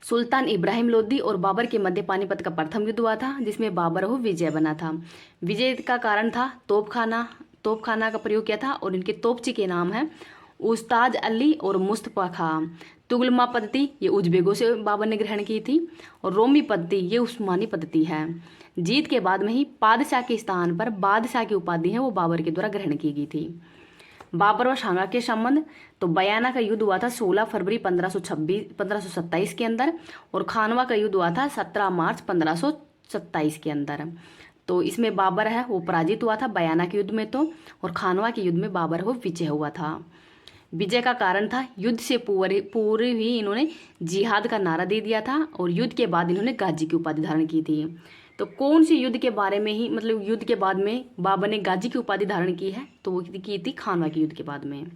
A: सुल्तान इब्राहिम लोदी और बाबर के मध्य पानीपत का प्रथम युद्ध हुआ था, जिसमें बाबर हो विजय बना था। विजय का कारण था तोपखाना का प्रयोग किया था और इनके तोपची के नाम है उस्ताद अली और मुस्तफा खां। तुगलमा पद्धति ये उज्बेकों से बाबर ने ग्रहण की थी और रोमी पद्धति ये उस्मानी पद्धति है। जीत के बाद में ही बादशाह के स्थान पर बादशाह की उपाधि है वो बाबर के द्वारा ग्रहण की गई थी। बाबर व शांगा के संबंध, तो बयाना का युद्ध हुआ था 16 फरवरी 1527 के अंदर और खानवा का युद्ध हुआ था 17 मार्च 1527 के अंदर। तो इसमें बाबर है वो पराजित हुआ था बयाना के युद्ध में, तो और खानवा के युद्ध में बाबर हो विजय हुआ था। विजय का कारण था युद्ध से पूर्व ही इन्होंने जिहाद का नारा दे दिया था और युद्ध के बाद इन्होंने गाजी की उपाधि धारण की थी। तो कौन सी युद्ध के बारे में ही, मतलब युद्ध के बाद में बाबर ने गाजी की उपाधि धारण की है, तो वो की थी खानवा के युद्ध के बाद में।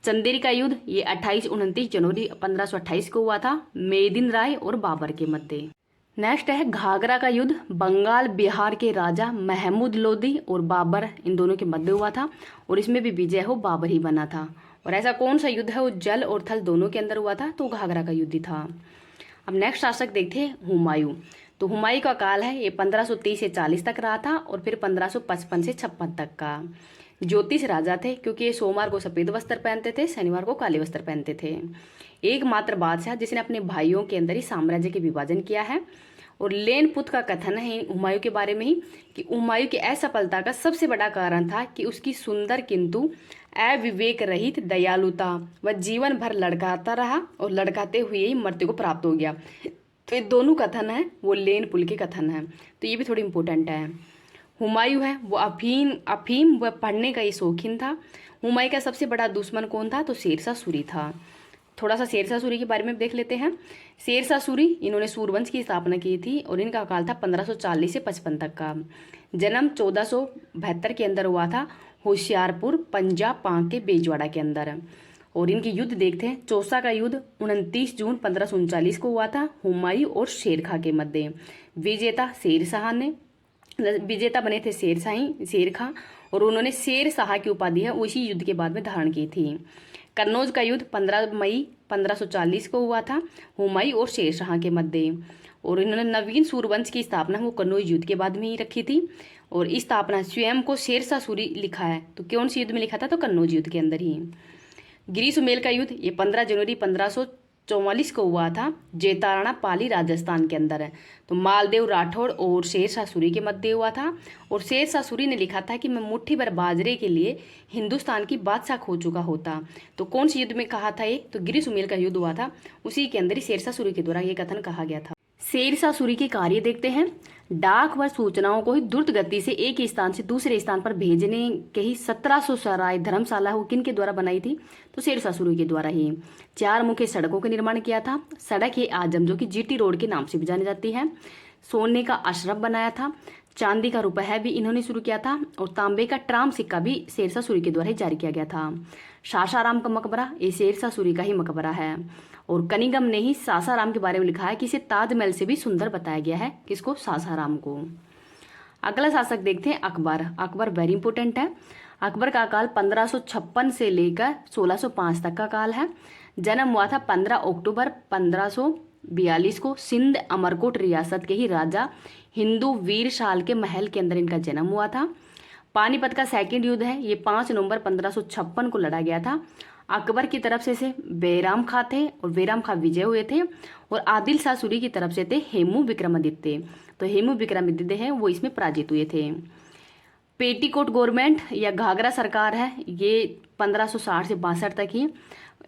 A: चंदेरी का युद्ध ये 28-29 जनवरी 1528 को हुआ था मेदिन राय और बाबर के मध्य। नेक्स्ट है घाघरा का युद्ध, बंगाल बिहार के राजा महमूद लोदी और बाबर इन दोनों के मध्य हुआ था और इसमें भी विजय हो बाबर ही बना था। और ऐसा कौन सा युद्ध है वो जल और थल दोनों के अंदर हुआ था, तो घाघरा का युद्ध था। अब नेक्स्ट शासक देखते हैं हुमायूं। तो हुमायूं का काल है ये 1530 से 40 तक रहा था और फिर 1555 से 56 तक का। ज्योतिष राजा थे क्योंकि ये सोमवार को सफेद वस्त्र पहनते थे, शनिवार को काले वस्त्र पहनते थे। एकमात्र बादशाह जिसने अपने भाइयों के अंदर ही साम्राज्य के विभाजन किया है। और लेनपुत का कथन है हुमायूं के बारे में ही कि हुमायूं की असफलता का सबसे बड़ा कारण था कि उसकी सुंदर किंतु अविवेक रहित दयालुता, वह जीवन भर लड़काता रहा और लड़काते हुए ही मृत्यु को प्राप्त हो गया। तो ये दोनों कथन है वो लेनपुल के कथन है, तो ये भी थोड़ी इंपॉर्टेंट है। हुमायूं है वो अफीम व पढ़ने का ये शौकीन था। हुमायूं का सबसे बड़ा दुश्मन कौन था, तो शेरशाह सूरी था। थोड़ा सा शेरशाह सूरी के बारे में देख लेते हैं। शेरशाह सूरी इन्होंने सूरवंश की स्थापना की थी और इनका काल था 1540 से 55 तक का। जन्म 1472 के अंदर हुआ था होशियारपुर पंजाब पाक के बेजवाड़ा के अंदर। और इनके युद्ध देखते हैं। चौसा का युद्ध 29 जून 1539 को हुआ था हुमायूं और शेरखां के मध्य। विजेता बने थे शेरखां और उन्होंने शेरशाह की उपाधि है उसी युद्ध के बाद में धारण की थी। कन्नौज का युद्ध 15 मई 1540 को हुआ था हुमायूं और शेरशाह के मध्य। और इन्होंने नवीन सूरवंश की स्थापना वो कन्नौज युद्ध के बाद में ही रखी थी और इस स्थापना स्वयं को शेरशाह सूरी लिखा है, तो कौन से युद्ध में लिखा था, तो कन्नौज युद्ध के अंदर ही। गिरिसुमेल का युद्ध ये 15 जनवरी 1544 को हुआ था जेताराना पाली राजस्थान के अंदर है। तो मालदेव राठौड़ और शेरशाह सूरी के मध्य हुआ था और शेरशाह सूरी ने लिखा था कि मैं मुट्ठी भर बाजरे के लिए हिंदुस्तान की बादशाह खो चुका होता। तो कौन से युद्ध में कहा था ये, तो गिरिसुमेल का युद्ध हुआ था, उसी के अंदर ही शेरशाह सूरी के द्वारा ये कथन कहा गया था। शेरशाह सूरी के कार्य देखते हैं। डाक व सूचनाओं को ही द्रुत गति से एक स्थान से दूसरे स्थान पर भेजने के ही 1700 सराय धर्मशाला वो किन के द्वारा बनाई थी, तो शेरशाह सूरी के द्वारा ही। 4 मुख्य सड़कों का निर्माण किया था। सड़क है आजम जो कि जीटी रोड के नाम से भी जानी जाती है। सोने का अशरफ बनाया था। चांदी का रुपया भी इन्होंने शुरू किया था और तांबे का ट्राम सिक्का भी शेरशाह सूरी के द्वारा ही जारी किया गया था। सासाराम का मकबरा ये शेरशाह सूरी का ही मकबरा है और कनिगम ने ही सासाराम के बारे में लिखा है कि इसे ताजमहल से भी सुंदर बताया गया है, किसको, सासाराम को। अगला शासक देखते हैं अकबर। अकबर वेरी इंपॉर्टेंट है। अकबर का काल 1556 से लेकर 1605 तक का काल है। जन्म हुआ था 15 अक्टूबर 1542 को सिंध अमरकोट रियासत के ही राजा हिंदू वीर शाल के महल के अंदर इनका जन्म हुआ था। पानीपत का सेकंड युद्ध है, ये 5 नवंबर 1556 को लड़ा गया था। अकबर की तरफ से बैराम खां थे और बैराम खां विजय हुए थे, और आदिल शाह सूरी की तरफ से थे हेमू विक्रमादित्य। तो हेमू विक्रमादित्य हैं वो इसमें पराजित हुए थे। पेटीकोट गवर्नमेंट या घाघरा सरकार है, ये 1560 से 62 तक ही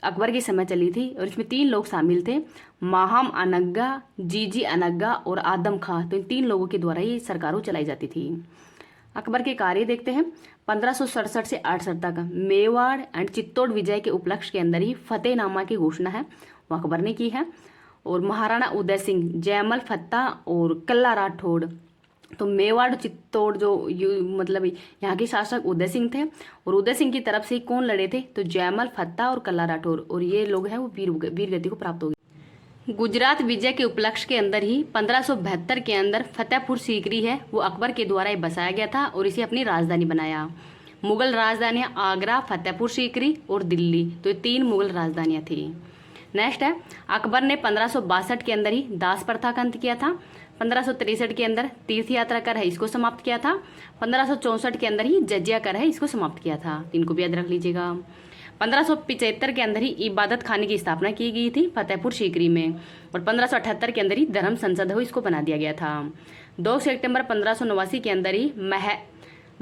A: अकबर के समय चली थी, और इसमें 3 लोग शामिल थे, माहम अनग्गा, जीजी अनग्गा और आदम खां। तो इन 3 लोगों के द्वारा ये सरकारों चलाई जाती थी। अकबर के कार्य देखते हैं। 1567 से 68 तक मेवाड़ एंड चित्तौड़ विजय के उपलक्ष्य के अंदर ही फतेहनामा की घोषणा है वो अकबर ने की है। और महाराणा उदय सिंह, जयमल फत्ता और कल्ला राठौड़, तो मेवाड़ चित्तौड़ जो मतलब यहाँ के शासक उदय सिंह थे, और उदय सिंह की तरफ से कौन लड़े थे, तो जयमल फत्ता और कल्ला राठौड़, और ये लोग हैं वो वीर गति को प्राप्त हो गए। गुजरात विजय के उपलक्ष्य के अंदर ही 1572 के अंदर फतेहपुर सीकरी है वो अकबर के द्वारा ही बसाया गया था और इसे अपनी राजधानी बनाया। मुगल राजधानियाँ आगरा, फतेहपुर सीकरी और दिल्ली, तो ये 3 मुगल राजधानियाँ थी। नेक्स्ट है, अकबर ने 1562 के अंदर ही दास प्रथा का अंत किया था। 1563 के अंदर तीर्थ यात्रा कर है इसको समाप्त किया था। 1564 के अंदर ही जजिया कर है इसको समाप्त किया था। इनको भी याद रख लीजिएगा। 1575 के अंदर ही इबादत खाने की स्थापना की गई थी फतेहपुर सीकरी में, और 1578 के अंदर ही धर्म संसद हो इसको बना दिया गया था। 2 सितंबर 1589 के अंदर ही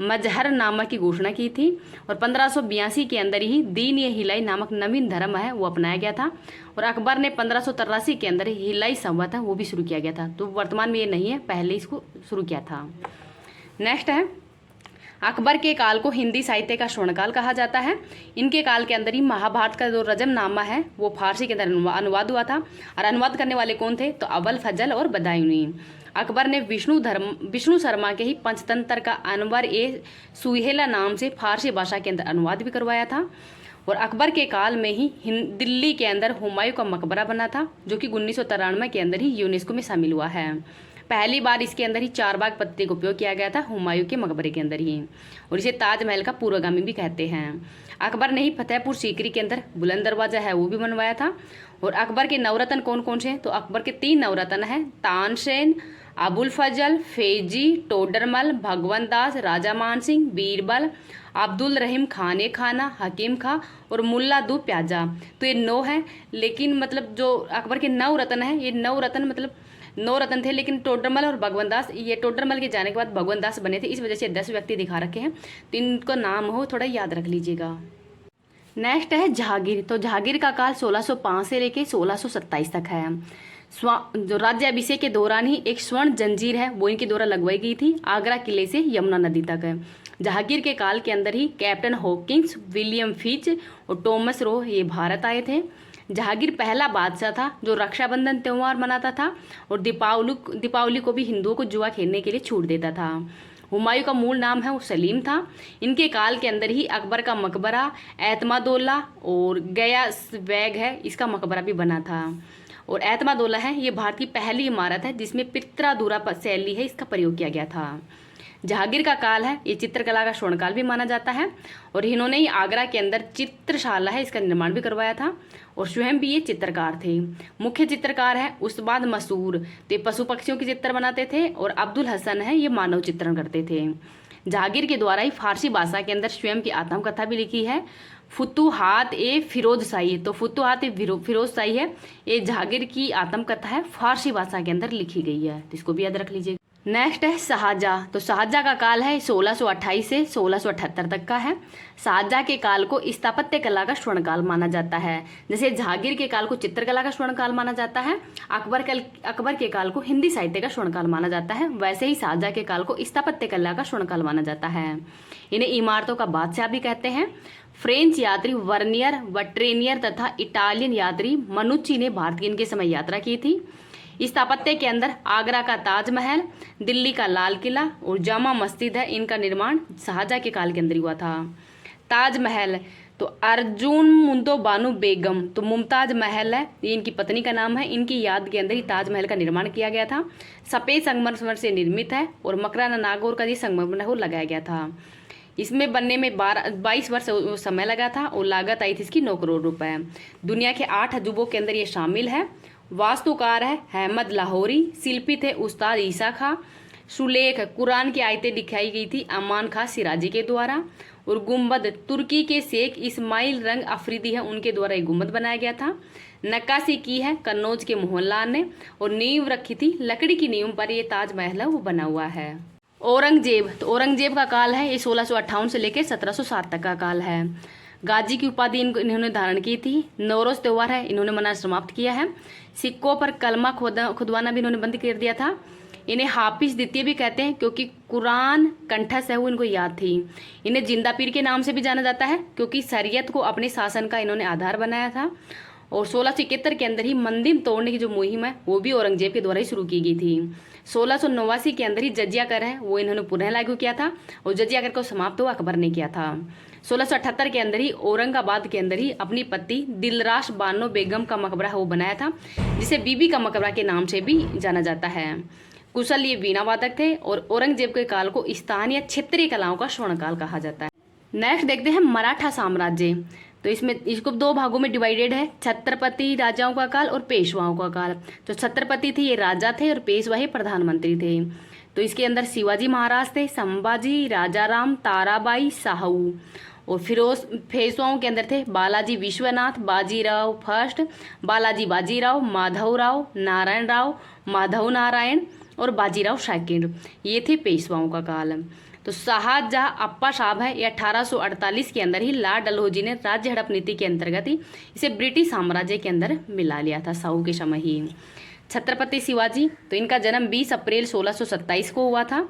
A: मजहरनामा की घोषणा की थी, और 1582 के अंदर ही दीन ए हिलाई नामक नवीन धर्म है वो अपनाया गया था। और अकबर ने 1583 के अंदर हिलाई संवत है वो भी शुरू किया गया था। तो वर्तमान में ये नहीं है, पहले इसको शुरू किया था। नेक्स्ट है, अकबर के काल को हिंदी साहित्य का स्वर्णकाल कहा जाता है। इनके काल के अंदर ही महाभारत का जो रजमनामा है वो फारसी के अंदर अनुवाद हुआ था, और अनुवाद करने वाले कौन थे, तो अव्वल फजल और बदायूनी। अकबर ने विष्णु शर्मा के ही पंचतंत्र का अनवर ए सुहेला नाम से फारसी भाषा के अंदर अनुवाद भी करवाया था। और अकबर के काल में ही दिल्ली के अंदर हुमायूं का मकबरा बना था, जो कि 1993 के अंदर ही यूनेस्को में शामिल हुआ है। पहली बार इसके अंदर ही 4 बाग पत्ते का उपयोग किया गया था हुमायूं के मकबरे के अंदर ही, और इसे ताजमहल का पूर्वगामी भी कहते हैं। अकबर ने ही फतेहपुर सीकरी के अंदर बुलंद दरवाजा है वो भी बनवाया था। और अकबर के नवरत्न कौन कौन से हैं, तो अकबर के 3 नवरत्न हैं, तानसेन, अबुल फजल, फैजी, टोडरमल, भगवंत दास, राजा मान सिंह, बीरबल, अब्दुल रहीम खाने खाना, हकीम खां और मुल्ला दू प्याजा। तो ये 9 हैं, लेकिन मतलब जो अकबर के 9 रत्न हैं, ये 9 रत्न मतलब 9 रत्न थे, लेकिन टोडरमल और भगवंत दास, ये टोडरमल के जाने के बाद भगवंत दास बने थे, इस वजह से 10 व्यक्ति दिखा रखे हैं। तो इनको नाम हो थोड़ा याद रख लीजिएगा। नेक्स्ट है जहांगीर। तो जहांगीर का काल 1605 से लेके 1627 तक है। जो राज्याभिषेक के दौरान ही एक स्वर्ण जंजीर है वो इनके द्वारा लगवाई गई थी आगरा किले से यमुना नदी तक है। जहांगीर के काल के अंदर ही कैप्टन हॉकिंस, विलियम फिच और टॉमस रो ये भारत आए थे। जहांगीर पहला बादशाह था जो रक्षाबंधन त्यौहार मनाता था, और दीपावली को भी हिंदुओं को जुआ खेलने के लिए छूट देता था। हुमायूं का मूल नाम है वो सलीम था। इनके काल के अंदर ही अकबर का मकबरा एतमादौला और गया बैग है इसका मकबरा भी बना था। और एतमादौला है ये भारत की पहली इमारत है जिसमें पित्राधुरा शैली है इसका प्रयोग किया गया था। जहांगीर का काल है ये चित्रकला का स्वर्णकाल भी माना जाता है, और इन्होंने ही आगरा के अंदर चित्रशाला है इसका निर्माण भी करवाया था, और स्वयं भी ये चित्रकार थे। मुख्य चित्रकार है उस्ताद मसूर, तो पशु पक्षियों के चित्र बनाते थे, और अब्दुल हसन है ये मानव चित्रण करते थे। जहांगीर के द्वारा ही फारसी भाषा के अंदर स्वयं की आत्मकथा भी लिखी है, फुतुहात ए फिरोज शाही। तो फुतुहात ए फिरोज शाही है ये जहांगीर की आत्मकथा है, फारसी भाषा के अंदर लिखी गई है, तो इसको भी याद रख लीजिए। नेक्स्ट है शाहजहाँ। तो शाहजहाँ का काल है 1628 से 1678 तक का है। शाहजहाँ के काल को स्थापत्य कला का स्वर्णकाल माना जाता है। जैसे जहांगीर के काल को चित्रकला का स्वर्णकाल माना जाता है, अकबर के काल को हिंदी साहित्य का स्वर्णकाल माना जाता है, वैसे ही शाहजहाँ के काल को स्थापत्य कला का स्वर्णकाल माना जाता है। इन्हें इमारतों का बादशाह भी कहते हैं। फ्रेंच यात्री वर्नियर, वट्रेनियर तथा इटालियन यात्री मनुच्ची ने भारत की इनके समय यात्रा की थी। स्थापत्य के अंदर आगरा का ताजमहल, दिल्ली का लाल किला और जामा मस्जिद है, इनका निर्माण शाहजहाँ के काल के अंदर हुआ था। ताजमहल तो अर्जुन मुंदो बानो बेगम, तो मुमताज महल है ये इनकी पत्नी का नाम है, इनकी याद के अंदर ही ताजमहल का निर्माण किया गया था। सफ़ेद संगमरमर से निर्मित है और मकराना नागौर का ये संगमरमर लगाया गया था। इसमें बनने में 22 वर्ष समय लगा था और लागत आई थी इसकी 9 करोड़ रुपए। दुनिया के 8 अजूबों के अंदर ये शामिल है। वास्तुकार है अहमद लाहौरी, शिल्पी थे उस्ताद ईसा खां, सुलेख कुरान की आयतें दिखाई गई थी अमान खां सिराजी के द्वारा, और गुम्बद तुर्की के शेख इस्माइल रंग अफरीदी है उनके द्वारा एक गुम्बद बनाया गया था। नक्काशी की है कन्नौज के मोहनलाल ने, और नींव रखी थी लकड़ी की नींव पर ये ताजमहल है वो बना हुआ है। औरंगजेब, तो औरंगजेब का काल है ये 1658 से लेकर 1707 तक का काल है। गाजी की उपाधि इन्होंने धारण की थी। नौरोज त्यौहार है इन्होंने मनाना समाप्त किया है। सिक्कों पर कलमा खुदवाना भी इन्होंने बंद कर दिया था। इन्हें हाफिज द्वितीय भी कहते हैं क्योंकि कुरान कंठस्थ है वो इनको याद थी। इन्हें जिंदा पीर के नाम से भी जाना जाता है क्योंकि शरीयत को अपने शासन का इन्होंने आधार बनाया था। और 1671 के अंदर ही मंदिर तोड़ने की जो मुहिम है वो भी औरंगजेब के द्वारा ही शुरू की गई थी। 1689 के अंदर ही जजिया कर है वो इन्होंने पुनः लागू किया था, और जजिया कर को समाप्त हुआ अकबर ने किया था। 1678 के अंदर ही औरंगाबाद के अंदर ही अपनी पति दिलराश बानो बेगम का मकबरा है वो बनाया था, जिसे बीबी का मकबरा के नाम से भी जाना जाता है। कुशल ये वीणा वादक थे, और औरंगजेब के काल को स्थानीय क्षेत्रीय कलाओं का स्वर्णकाल कहा जाता है। नेक्स्ट देखते हैं मराठा साम्राज्य। तो इसमें इसको 2 भागों में डिवाइडेड है, छत्रपति राजाओं का काल और पेशवाओं का काल। जो छत्रपति थे ये राजा थे और पेशवा ये प्रधानमंत्री थे। तो इसके अंदर शिवाजी महाराज थे, संभाजी, राजाराम, ताराबाई, साहू। और पेशवाओं के अंदर थे बालाजी विश्वनाथ, बाजीराव फर्स्ट, बालाजी बाजीराव, माधवराव, नारायण राव, माधव नारायण और बाजीराव सेकंड, ये थे पेशवाओं का काल। तो शाहजहां अप्पा साहब है ये 1848 के अंदर ही लॉर्ड डलहौजी ने राज्य हड़प नीति के अंतर्गत ही इसे ब्रिटिश साम्राज्य के अंदर मिला लिया था साहू के समय ही। छत्रपति शिवाजी, तो इनका जन्म 20 अप्रैल 1627 को हुआ था,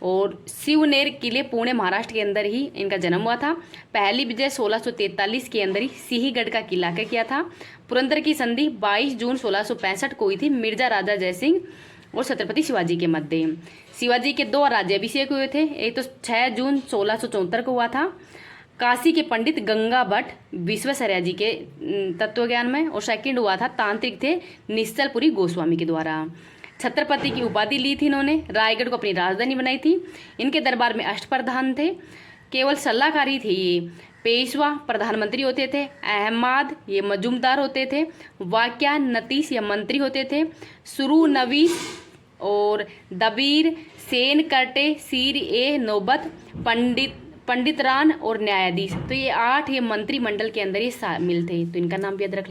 A: और शिवनेर किले पुणे महाराष्ट्र के अंदर ही इनका जन्म हुआ था। पहली विजय 1643 के अंदर ही सिंहगढ़ का किला का किया था। पुरंदर की संधि 22 जून 1665 को हुई थी मिर्जा राजा जयसिंह और छत्रपति शिवाजी के मध्य। शिवाजी के 2 राज्याभिषेक हुए थे, एक तो 6 जून 1674 को हुआ था काशी के पंडित गंगा भट्ट विश्वेश्वरैया जी के तत्वज्ञान में, और सेकंड हुआ था तांत्रिक थे निश्चलपुरी गोस्वामी के द्वारा। छत्रपति की उपाधि ली थी इन्होंने, रायगढ़ को अपनी राजधानी बनाई थी। इनके दरबार में अष्टप्रधान थे, केवल सलाहकारी थे ये। पेशवा प्रधानमंत्री होते थे, अहमद ये मजूमदार होते थे, वाक्या नतीश या मंत्री होते थे, सुरू नवीस और दबीर, सेन करटे, सीर ए नौबत, पंडितरान और न्यायाधीश। तो ये 8 ये मंत्रिमंडल के अंदर ही शामिल थे। तो इनका नाम भी याद रख